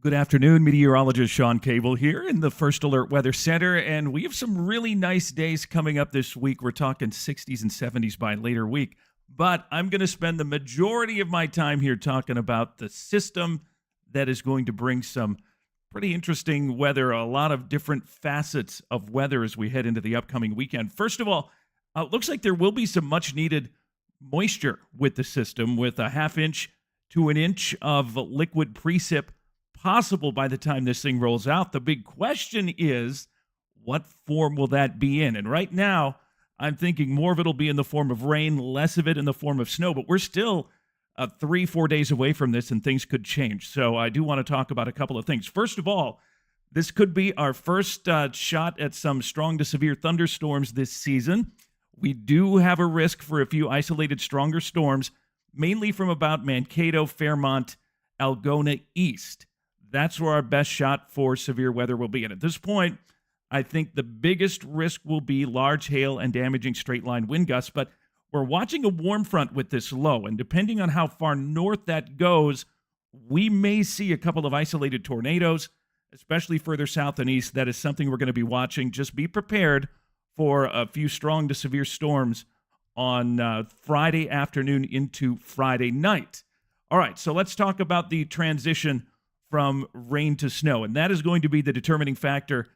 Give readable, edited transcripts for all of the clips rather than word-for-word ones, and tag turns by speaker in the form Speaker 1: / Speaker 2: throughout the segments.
Speaker 1: Good afternoon, Meteorologist Shawn Cable here in the First Alert Weather Center, and we have some really nice days coming up this week. We're talking 60s and 70s by later week, but I'm going to spend the majority of my time here talking about the system that is going to bring some pretty interesting weather, a lot of different facets of weather as we head into the upcoming weekend. First of all, it looks like there will be some much-needed moisture with the system, with a half inch to an inch of liquid precip possible by the time this thing rolls out. The big question is, what form will that be in? And right now, I'm thinking more of it will be in the form of rain, less of it in the form of snow, but we're still 3-4 days away from this, and things could change. So I do want to talk about a couple of things. First of all, this could be our first shot at some strong to severe thunderstorms this season. We do have a risk for a few isolated stronger storms, mainly from about Mankato, Fairmont, Algona east. That's where our best shot for severe weather will be. And at this point, I think the biggest risk will be large hail and damaging straight-line wind gusts. But we're watching a warm front with this low, and depending on how far north that goes, we may see a couple of isolated tornadoes, especially further south and east. That is something we're going to be watching. Just be prepared for a few strong to severe storms on Friday afternoon into Friday night. All right, so let's talk about the transition from rain to snow, and that is going to be the determining factor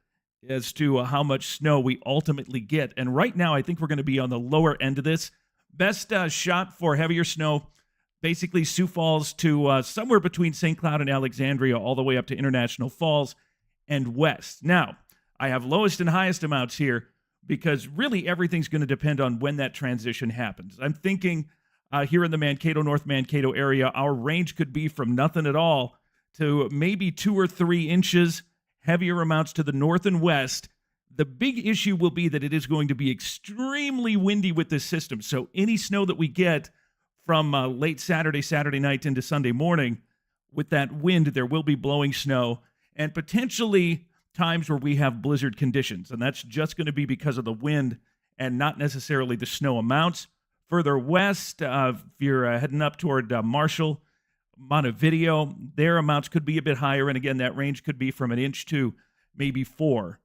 Speaker 1: as to how much snow we ultimately get. And right now, I think we're going to be on the lower end of this. Best shot for heavier snow, basically Sioux Falls to somewhere between St. Cloud and Alexandria, all the way up to International Falls and west. Now, I have lowest and highest amounts here because really everything's going to depend on when that transition happens. I'm thinking here in the Mankato, North Mankato area, our range could be from nothing at all to maybe 2 or 3 inches, heavier amounts to the north and west. The big issue will be that it is going to be extremely windy with this system. So any snow that we get from late Saturday night into Sunday morning, with that wind, there will be blowing snow and potentially times where we have blizzard conditions. And that's just going to be because of the wind and not necessarily the snow amounts. Further west, if you're heading up toward Marshall, Montevideo, their amounts could be a bit higher, and again, that range could be from an inch to maybe 4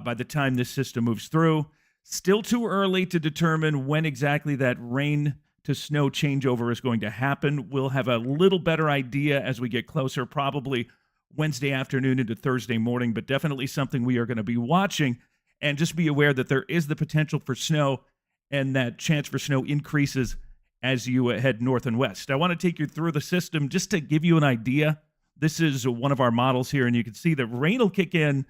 Speaker 1: by the time this system moves through. Still too early to determine when exactly that rain to snow changeover is going to happen. We'll have a little better idea as we get closer, probably Wednesday afternoon into Thursday morning, but definitely something we are going to be watching. And just be aware that there is the potential for snow, and that chance for snow increases as you head north and west. I want to take you through the system just to give you an idea. This is one of our models here, and you can see that rain will kick in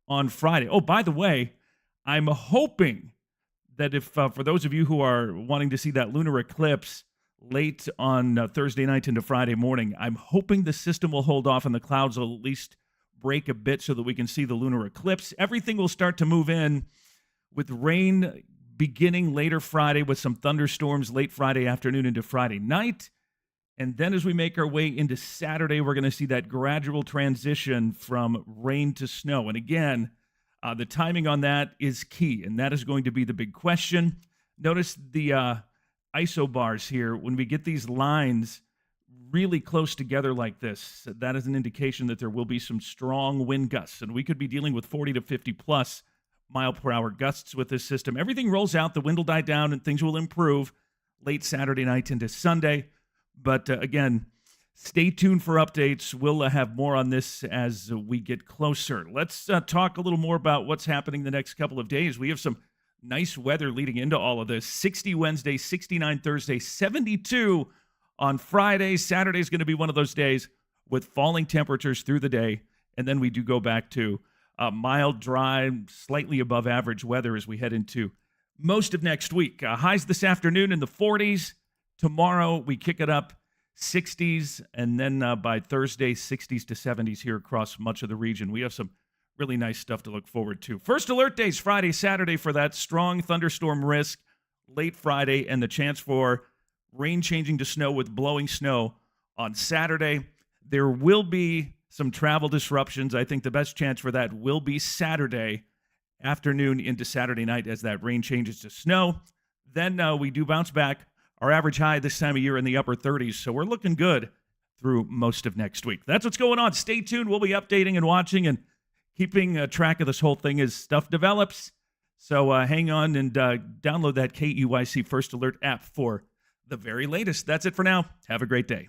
Speaker 1: on Friday. Oh, by the way, I'm hoping that if for those of you who are wanting to see that lunar eclipse late on Thursday night into Friday morning, I'm hoping the system will hold off and the clouds will at least break a bit so that we can see the lunar eclipse. Everything will start to move in with rain beginning later Friday with some thunderstorms late Friday afternoon into Friday night. And then as we make our way into Saturday, we're going to see that gradual transition from rain to snow. And again, the timing on that is key, and that is going to be the big question. Notice the isobars here. When we get these lines really close together like this, that is an indication that there will be some strong wind gusts, and we could be dealing with 40 to 50 plus mile per hour gusts with this system. Everything rolls out, the wind will die down, and things will improve late Saturday night into Sunday. But again, stay tuned for updates. We'll have more on this as we get closer. Let's talk a little more about what's happening the next couple of days. We have some nice weather leading into all of this. 60 Wednesday, 69 Thursday, 72 on Friday. Saturday is going to be one of those days with falling temperatures through the day. And then we do go back to mild, dry, slightly above average weather as we head into most of next week. Highs this afternoon in the 40s. Tomorrow we kick it up 60s, and then by Thursday, 60s to 70s here across much of the region. We have some really nice stuff to look forward to. First alert days, Friday, Saturday for that strong thunderstorm risk late Friday, and the chance for rain changing to snow with blowing snow on Saturday. There will be some travel disruptions. I think the best chance for that will be Saturday afternoon into Saturday night as that rain changes to snow. Then we do bounce back. Our average high this time of year in the upper 30s, so we're looking good through most of next week. That's what's going on. Stay tuned. We'll be updating and watching and keeping track of this whole thing as stuff develops. So hang on and download that KEYC First Alert app for the very latest. That's it for now. Have a great day.